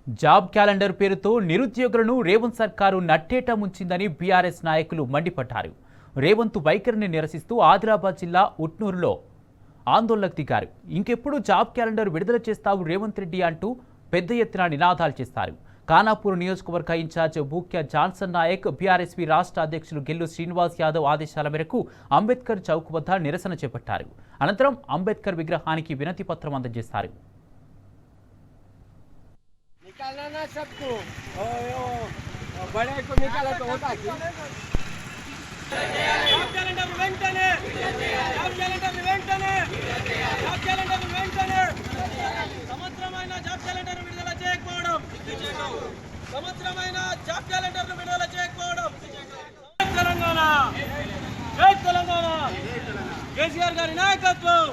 Job calendar పేరుతో నిరుద్యోగులను రేవంత్ సర్కారు నట్టేట ముంచిందని బీఆర్ఎస్ నాయకులు మండిపడ్డారు. రేవంత్ వైఖరిని నిరసిస్తూ ఆదిలాబాద్ జిల్లా ఉట్నూరులో ఆందోళనకు దిగారు. ఇంకెప్పుడు జాబ్ క్యాలెండర్ విడుదల చేస్తావు రేవంత్ రెడ్డి అంటూ పెద్ద ఎత్తున నినాదాలు చేస్తారు. ఖానాపూర్ నియోజకవర్గ ఇన్ఛార్జ్ బూక్యా జాన్సన్ నాయక్, బీఆర్ఎస్పీ రాష్ట్ర అధ్యక్షులు గెల్లు శ్రీనివాస్ యాదవ్ ఆదేశాల మేరకు అంబేద్కర్ చౌక్ వద్ద నిరసన చేపట్టారు. అనంతరం అంబేద్కర్ విగ్రహానికి వినతి పత్రం అందజేశారు. निकालना ना सबको बड़े को निकाला तो होता कि జాబ్ క్యాలెండర్ వెంటనే సంవత్సరమైన జాబ్ క్యాలెండర్ విడుదల చేయకపోవడం తెలంగాణ కేసీఆర్ గారి నాయకత్వం